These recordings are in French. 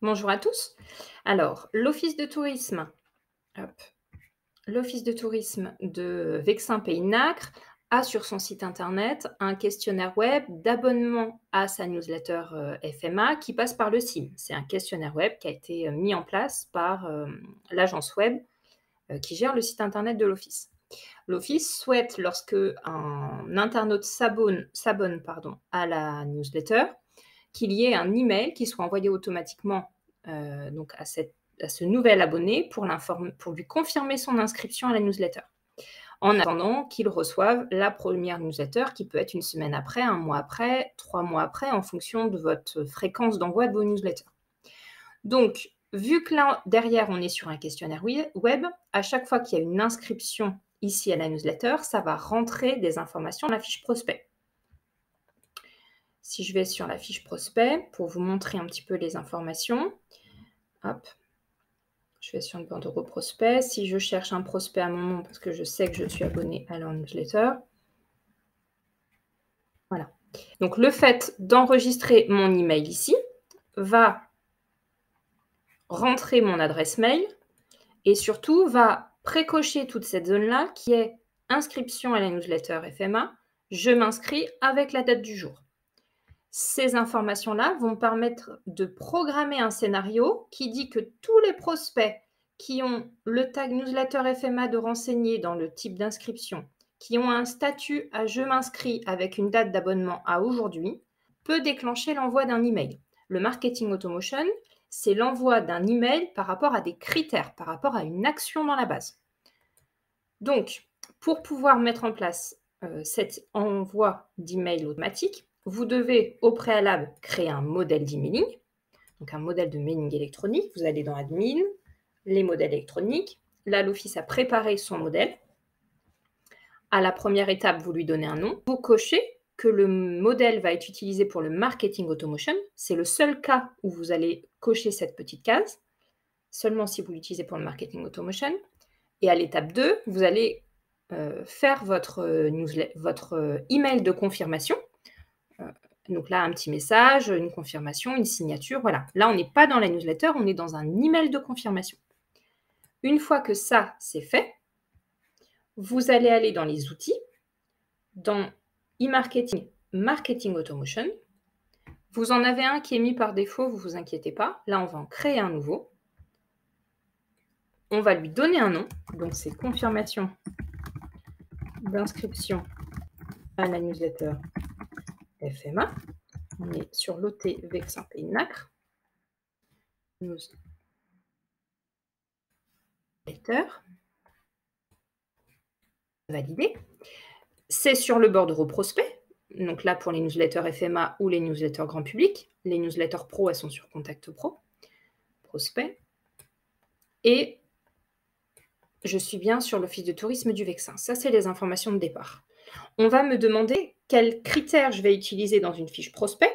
Bonjour à tous. Alors, l'Office de tourisme, hop, l'Office de tourisme de Vexin Pays de Nacre a sur son site internet un questionnaire web d'abonnement à sa newsletter FMA qui passe par le SIM. C'est un questionnaire web qui a été mis en place par l'agence web qui gère le site internet de l'Office. L'Office souhaite, lorsque un internaute s'abonne à la newsletter, qu'il y ait un email qui soit envoyé automatiquement donc à ce nouvel abonné pour lui confirmer son inscription à la newsletter. En attendant qu'il reçoive la première newsletter qui peut être une semaine après, un mois après, 3 mois après, en fonction de votre fréquence d'envoi de vos newsletters. Donc, vu que là, derrière, on est sur un questionnaire web, à chaque fois qu'il y a une inscription ici à la newsletter, ça va rentrer des informations dans la fiche prospect. Si je vais sur la fiche prospect, pour vous montrer un petit peu les informations, hop, je vais sur le bordereau prospect. Si je cherche un prospect à mon nom, parce que je sais que je suis abonnée à leur newsletter, voilà. Donc, le fait d'enregistrer mon email ici va rentrer mon adresse mail et surtout va précocher toute cette zone-là qui est inscription à la newsletter FMA. Je m'inscris avec la date du jour. Ces informations-là vont permettre de programmer un scénario qui dit que tous les prospects qui ont le tag newsletter FMA de renseigner dans le type d'inscription, qui ont un statut à je m'inscris avec une date d'abonnement à aujourd'hui, peut déclencher l'envoi d'un email. Le marketing automation, c'est l'envoi d'un email par rapport à des critères, par rapport à une action dans la base. Donc, pour pouvoir mettre en place cet envoi d'email automatique, vous devez au préalable créer un modèle d'emailing, donc un modèle de mailing électronique. Vous allez dans Admin, les modèles électroniques. Là, l'Office a préparé son modèle. À la première étape, vous lui donnez un nom. Vous cochez que le modèle va être utilisé pour le marketing automation. C'est le seul cas où vous allez cocher cette petite case, seulement si vous l'utilisez pour le marketing automation. Et à l'étape 2, vous allez faire votre email de confirmation. Donc là, un petit message, une confirmation, une signature, voilà. Là, on n'est pas dans la newsletter, on est dans un email de confirmation. Une fois que ça, c'est fait, vous allez aller dans les outils, dans e-marketing, marketing automation. Vous en avez un qui est mis par défaut, vous ne vous inquiétez pas. Là, on va en créer un nouveau. On va lui donner un nom, donc c'est confirmation d'inscription à la newsletter FMA. On est sur l'OT Vexin Pays de Nacre. Newsletter. Validé. C'est sur le bordereau prospect. Donc là, pour les newsletters FMA ou les newsletters grand public. Les newsletters pro, elles sont sur Contact Pro. Prospect. Et je suis bien sur l'Office de tourisme du Vexin. Ça, c'est les informations de départ. On va me demander quels critères je vais utiliser dans une fiche prospect,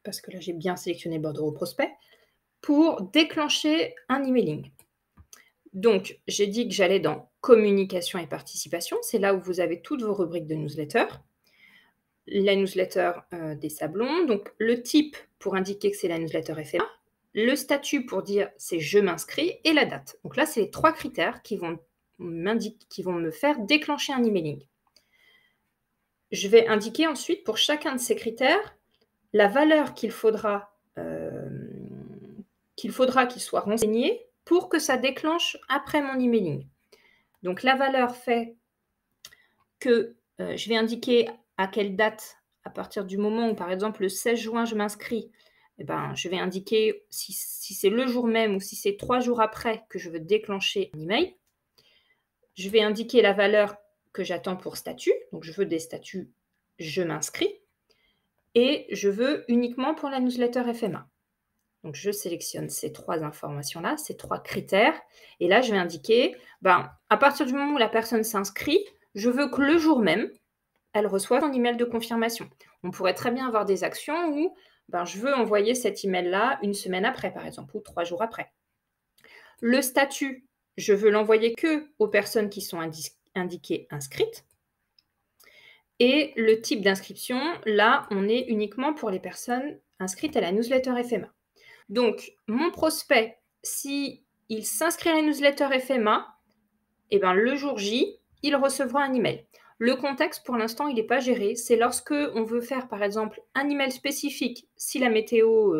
parce que là, j'ai bien sélectionné le bordereau prospect, pour déclencher un emailing. Donc, j'ai dit que j'allais dans communication et participation. C'est là où vous avez toutes vos rubriques de newsletter. La newsletter des Sablons. Donc, le type pour indiquer que c'est la newsletter FMA. Le statut pour dire c'est je m'inscris et la date. Donc là, c'est les 3 critères qui vont me faire déclencher un emailing. Je vais indiquer ensuite pour chacun de ces critères la valeur qu'il faudra qu'il soit renseigné pour que ça déclenche après mon emailing. Donc la valeur fait que je vais indiquer à quelle date, à partir du moment où, par exemple, le 16 juin, je m'inscris, eh ben, je vais indiquer si c'est le jour même ou si c'est 3 jours après que je veux déclencher un email. Je vais indiquer la valeur que j'attends pour statut. Donc, je veux des statuts « je m'inscris » et je veux uniquement pour la newsletter FMA. Donc, je sélectionne ces 3 informations-là, ces 3 critères. Et là, je vais indiquer, à partir du moment où la personne s'inscrit, je veux que le jour même, elle reçoive un email de confirmation. On pourrait très bien avoir des actions où je veux envoyer cet email-là une semaine après, par exemple, ou 3 jours après. Le statut, je veux l'envoyer que aux personnes qui sont indiquées inscrites. Et le type d'inscription, là, on est uniquement pour les personnes inscrites à la newsletter FMA. Donc, mon prospect, si il s'inscrit à la newsletter FMA, eh ben, le jour J, il recevra un email. Le contexte, pour l'instant, il n'est pas géré. C'est lorsque on veut faire, par exemple, un email spécifique si la météo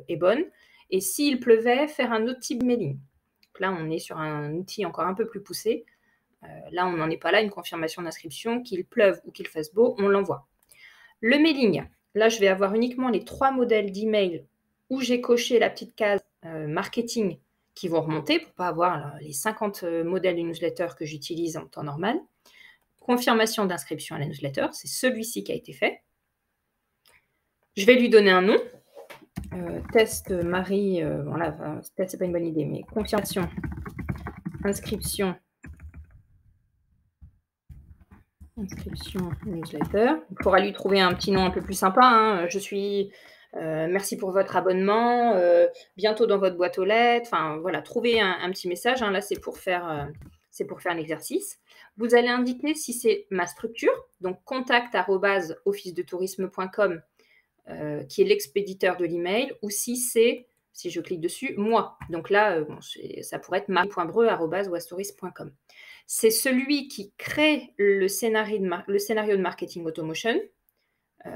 est bonne, et s'il pleuvait, faire un autre type de mailing. Donc là, on est sur un outil encore un peu plus poussé. Là, on n'en est pas là, une confirmation d'inscription, qu'il pleuve ou qu'il fasse beau, on l'envoie. Le mailing, là, je vais avoir uniquement les 3 modèles d'email où j'ai coché la petite case marketing qui vont remonter pour ne pas avoir les 50 modèles de newsletter que j'utilise en temps normal. Confirmation d'inscription à la newsletter, c'est celui-ci qui a été fait. Je vais lui donner un nom. Test Marie, voilà, peut-être c'est pas une bonne idée, mais confirmation, inscription newsletter. Il faudra lui trouver un petit nom un peu plus sympa. Hein. Merci pour votre abonnement. Bientôt dans votre boîte aux lettres. Enfin, voilà, trouver un petit message. Hein. Là, c'est pour faire l'exercice. Vous allez indiquer si c'est ma structure, donc contact@officedetourisme.com, qui est l'expéditeur de l'email, ou si c'est, si je clique dessus, moi. Donc là, ça pourrait être marie.breu@wastourisme.com. C'est celui qui crée le scénario de marketing automation,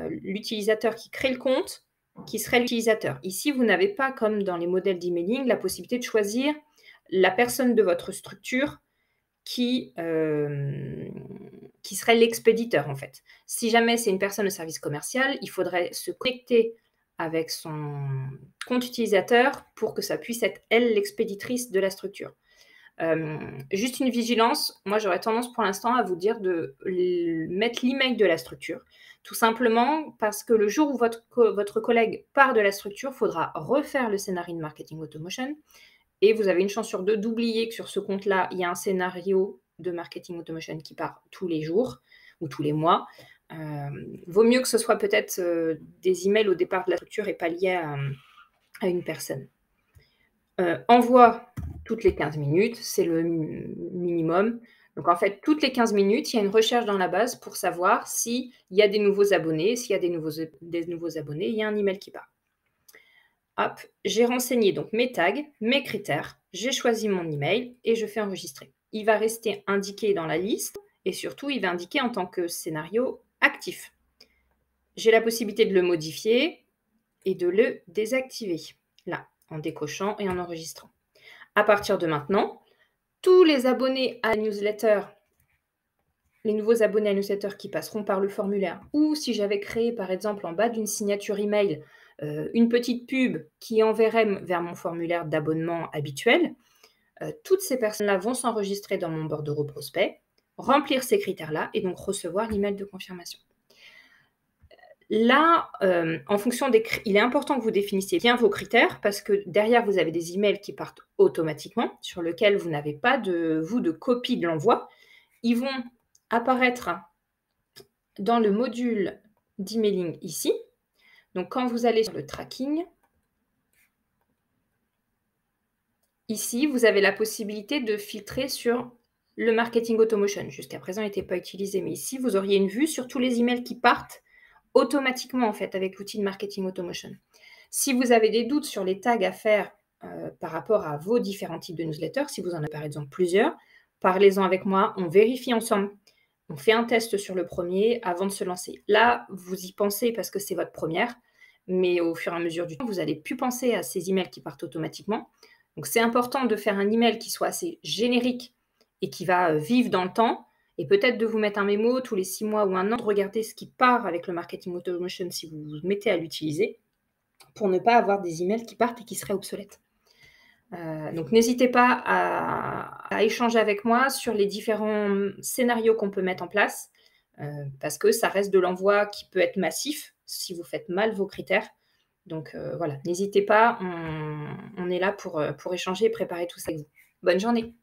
l'utilisateur qui crée le compte, qui serait l'utilisateur. Ici, vous n'avez pas, comme dans les modèles d'emailing, la possibilité de choisir la personne de votre structure qui serait l'expéditeur, en fait. Si jamais c'est une personne de service commercial, il faudrait se connecter avec son compte utilisateur pour que ça puisse être, elle, l'expéditrice de la structure. Juste une vigilance, moi j'aurais tendance pour l'instant à vous dire de mettre l'email de la structure, tout simplement parce que le jour où votre collègue part de la structure, il faudra refaire le scénario de marketing automation, et vous avez une chance sur 2 d'oublier que sur ce compte-là, il y a un scénario de marketing automation qui part tous les jours ou tous les mois. Vaut mieux que ce soit peut-être des emails au départ de la structure et pas liés à une personne. Envoi toutes les 15 minutes, c'est le minimum. Donc en fait, toutes les 15 minutes, il y a une recherche dans la base pour savoir s'il y a des nouveaux abonnés. S'il y a des nouveaux abonnés, il y a un email qui part. Hop, j'ai renseigné donc mes tags, mes critères, j'ai choisi mon email et je fais enregistrer. Il va rester indiqué dans la liste et surtout, il va indiquer en tant que scénario actif. J'ai la possibilité de le modifier et de le désactiver, là, en décochant et en enregistrant. À partir de maintenant, tous les abonnés à la newsletter, les nouveaux abonnés à la newsletter qui passeront par le formulaire, ou si j'avais créé par exemple en bas d'une signature email une petite pub qui enverrait vers mon formulaire d'abonnement habituel, toutes ces personnes-là vont s'enregistrer dans mon bordereau prospect, remplir ces critères-là et donc recevoir l'email de confirmation. Là, en fonction il est important que vous définissiez bien vos critères parce que derrière, vous avez des emails qui partent automatiquement, sur lesquels vous n'avez pas de copie de l'envoi. Ils vont apparaître dans le module d'emailing ici. Donc, quand vous allez sur le tracking, ici, vous avez la possibilité de filtrer sur le marketing automation. Jusqu'à présent, il n'était pas utilisé, mais ici, vous auriez une vue sur tous les emails qui partent automatiquement, en fait, avec l'outil de marketing automation. Si vous avez des doutes sur les tags à faire par rapport à vos différents types de newsletters, si vous en avez par exemple plusieurs, parlez-en avec moi, on vérifie ensemble. On fait un test sur le premier avant de se lancer. Là, vous y pensez parce que c'est votre première, mais au fur et à mesure du temps, vous n'allez plus penser à ces emails qui partent automatiquement. Donc, c'est important de faire un email qui soit assez générique et qui va vivre dans le temps, et peut-être de vous mettre un mémo tous les 6 mois ou 1 an, de regarder ce qui part avec le marketing automation si vous vous mettez à l'utiliser, pour ne pas avoir des emails qui partent et qui seraient obsolètes. Donc n'hésitez pas à échanger avec moi sur les différents scénarios qu'on peut mettre en place, parce que ça reste de l'envoi qui peut être massif si vous faites mal vos critères. Donc voilà, n'hésitez pas, on est là pour échanger et préparer tout ça avec vous. Bonne journée.